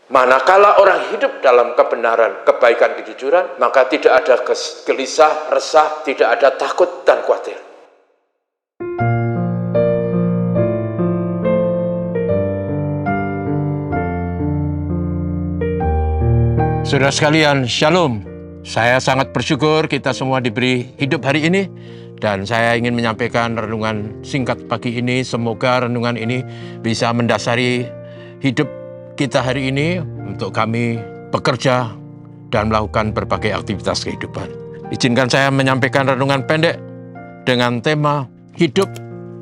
Manakala orang hidup dalam kebenaran, kebaikan, kejujuran, maka tidak ada gelisah, resah, tidak ada takut dan khawatir. Saudara sekalian, Shalom. Saya sangat bersyukur kita semua diberi hidup hari ini. Dan saya ingin menyampaikan renungan singkat pagi ini. Semoga renungan ini bisa mendasari hidup kita hari ini untuk kami bekerja dan melakukan berbagai aktivitas kehidupan. Izinkan saya menyampaikan renungan pendek dengan tema hidup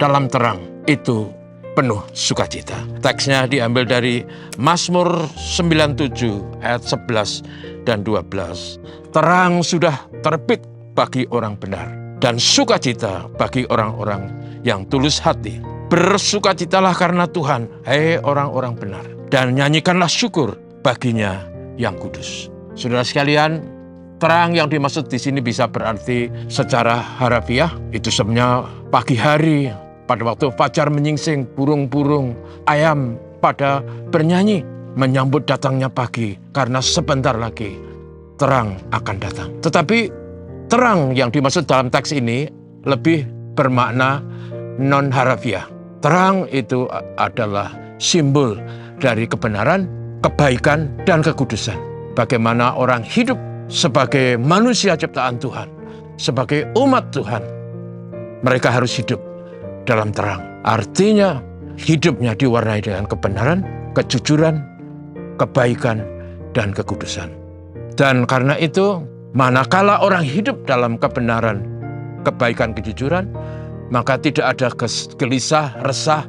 dalam terang itu penuh sukacita. Teksnya diambil dari Mazmur 97 ayat 11 dan 12. Terang sudah terbit bagi orang benar dan sukacita bagi orang-orang yang tulus hati. Bersukacitalah karena Tuhan, hai orang-orang benar, dan nyanyikanlah syukur baginya yang kudus. Saudara sekalian, terang yang dimaksud di sini bisa berarti secara harafiah, itu sebenarnya pagi hari, pada waktu fajar menyingsing, burung-burung ayam pada bernyanyi menyambut datangnya pagi, karena sebentar lagi terang akan datang. Tetapi terang yang dimaksud dalam teks ini lebih bermakna non-harafiah. Terang itu adalah simbol dari kebenaran, kebaikan, dan kekudusan. Bagaimana orang hidup sebagai manusia ciptaan Tuhan, sebagai umat Tuhan, mereka harus hidup dalam terang. Artinya hidupnya diwarnai dengan kebenaran, kejujuran, kebaikan, dan kekudusan. Dan karena itu, manakala orang hidup dalam kebenaran, kebaikan, kejujuran, maka tidak ada gelisah, resah,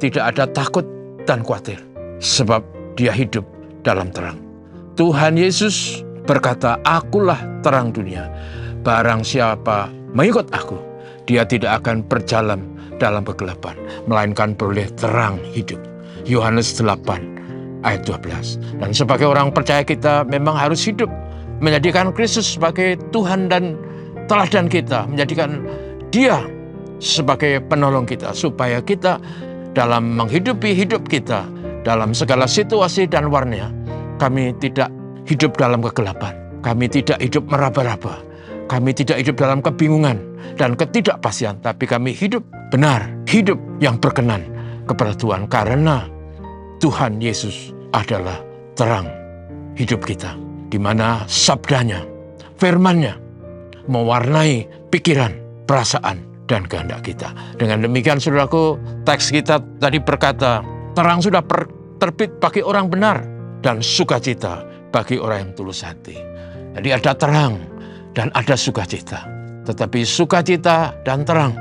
tidak ada takut dan khawatir. Sebab dia hidup dalam terang. Tuhan Yesus berkata, "Akulah terang dunia. Barang siapa mengikut aku, dia tidak akan berjalan dalam kegelapan, melainkan beroleh terang hidup." Yohanes 8 ayat 12. Dan sebagai orang percaya kita memang harus hidup menjadikan Kristus sebagai Tuhan dan teladan kita, menjadikan Dia sebagai penolong kita, supaya kita dalam menghidupi hidup kita dalam segala situasi dan warna, kami tidak hidup dalam kegelapan, kami tidak hidup meraba-raba, kami tidak hidup dalam kebingungan dan ketidakpastian, tapi kami hidup benar, hidup yang berkenan kepada Tuhan, karena Tuhan Yesus adalah terang hidup kita, di mana sabdanya, firman-Nya mewarnai pikiran, perasaan, dan kehendak kita. Dengan demikian, saudaraku, teks kita tadi berkata, terang sudah terbit bagi orang benar dan sukacita bagi orang yang tulus hati. Jadi ada terang dan ada sukacita. Tetapi sukacita dan terang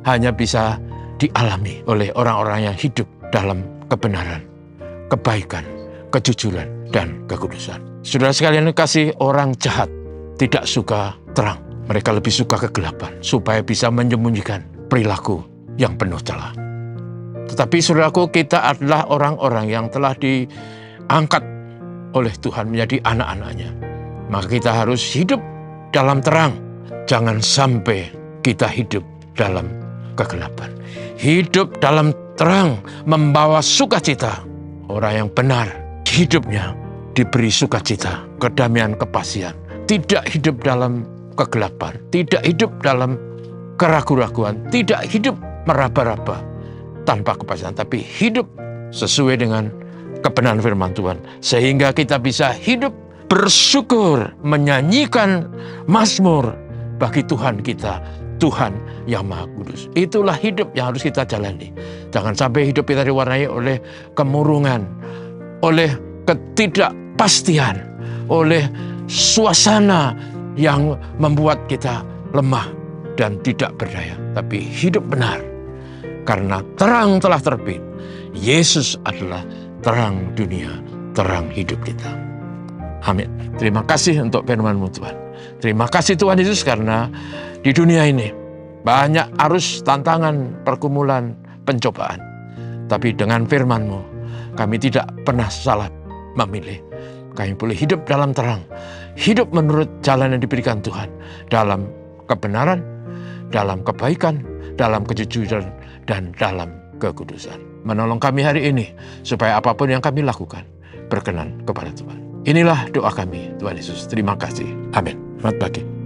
hanya bisa dialami oleh orang-orang yang hidup dalam kebenaran, kebaikan, kejujuran, dan kekudusan. Saudara sekalian kasih, orang jahat tidak suka terang. Mereka lebih suka kegelapan, supaya bisa menyembunyikan perilaku yang penuh celah. Tetapi saudaraku, kita adalah orang-orang yang telah diangkat oleh Tuhan menjadi anak-anaknya. Maka kita harus hidup dalam terang. Jangan sampai kita hidup dalam kegelapan. Hidup dalam terang membawa sukacita. Orang yang benar, hidupnya diberi sukacita, kedamaian, kepastian. Tidak hidup dalam kegelapan, tidak hidup dalam keraguan-raguan, tidak hidup meraba-raba tanpa kepastian, tapi hidup sesuai dengan kebenaran firman Tuhan, sehingga kita bisa hidup bersyukur, menyanyikan mazmur bagi Tuhan kita, Tuhan yang Maha Kudus. Itulah hidup yang harus kita jalani. Jangan sampai hidup kita diwarnai oleh kemurungan, oleh ketidakpastian, oleh suasana yang membuat kita lemah dan tidak berdaya. Tapi hidup benar, karena terang telah terbit. Yesus adalah terang dunia, terang hidup kita. Amin. Terima kasih untuk firman-Mu Tuhan. Terima kasih Tuhan Yesus, karena di dunia ini banyak arus, tantangan, pergumulan, pencobaan. Tapi dengan firman-Mu, kami tidak pernah salah memilih. Kami boleh hidup dalam terang, hidup menurut jalan yang diberikan Tuhan, dalam kebenaran, dalam kebaikan, dalam kejujuran, dan dalam kekudusan. Menolong kami hari ini, supaya apapun yang kami lakukan, berkenan kepada Tuhan. Inilah doa kami, Tuhan Yesus. Terima kasih. Amin. Selamat pagi.